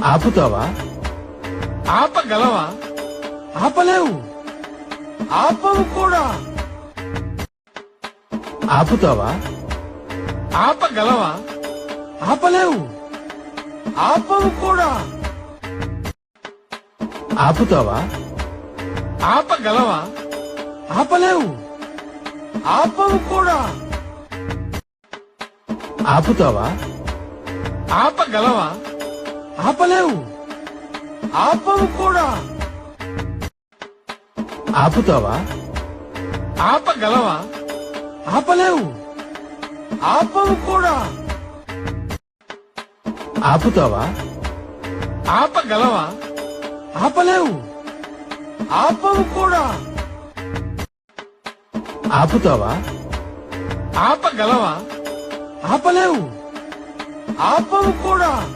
ఆపుతావా? ఆపగలవా? ఆపలేవు. ఆపవు కూడా. ఆపుతావా? ఆపగలవా? ఆపలేవు. ఆపవు కూడా. ఆపుతావా? ఆపగలవా? ఆపలేవు. ఆపవు కూడా. ఆపుతావా? ఆపగలవా? ఆపలేవు. ఆపవు కూడా. ఆపుతావా? ఆపగలవా? ఆపలేవు. ఆపవు కూడా. ఆపుతావా? ఆపగలవా? ఆపలేవు. ఆపవు కూడా. ఆపుతావా? ఆపగలవా? ఆపలేవు. ఆపవు కూడా.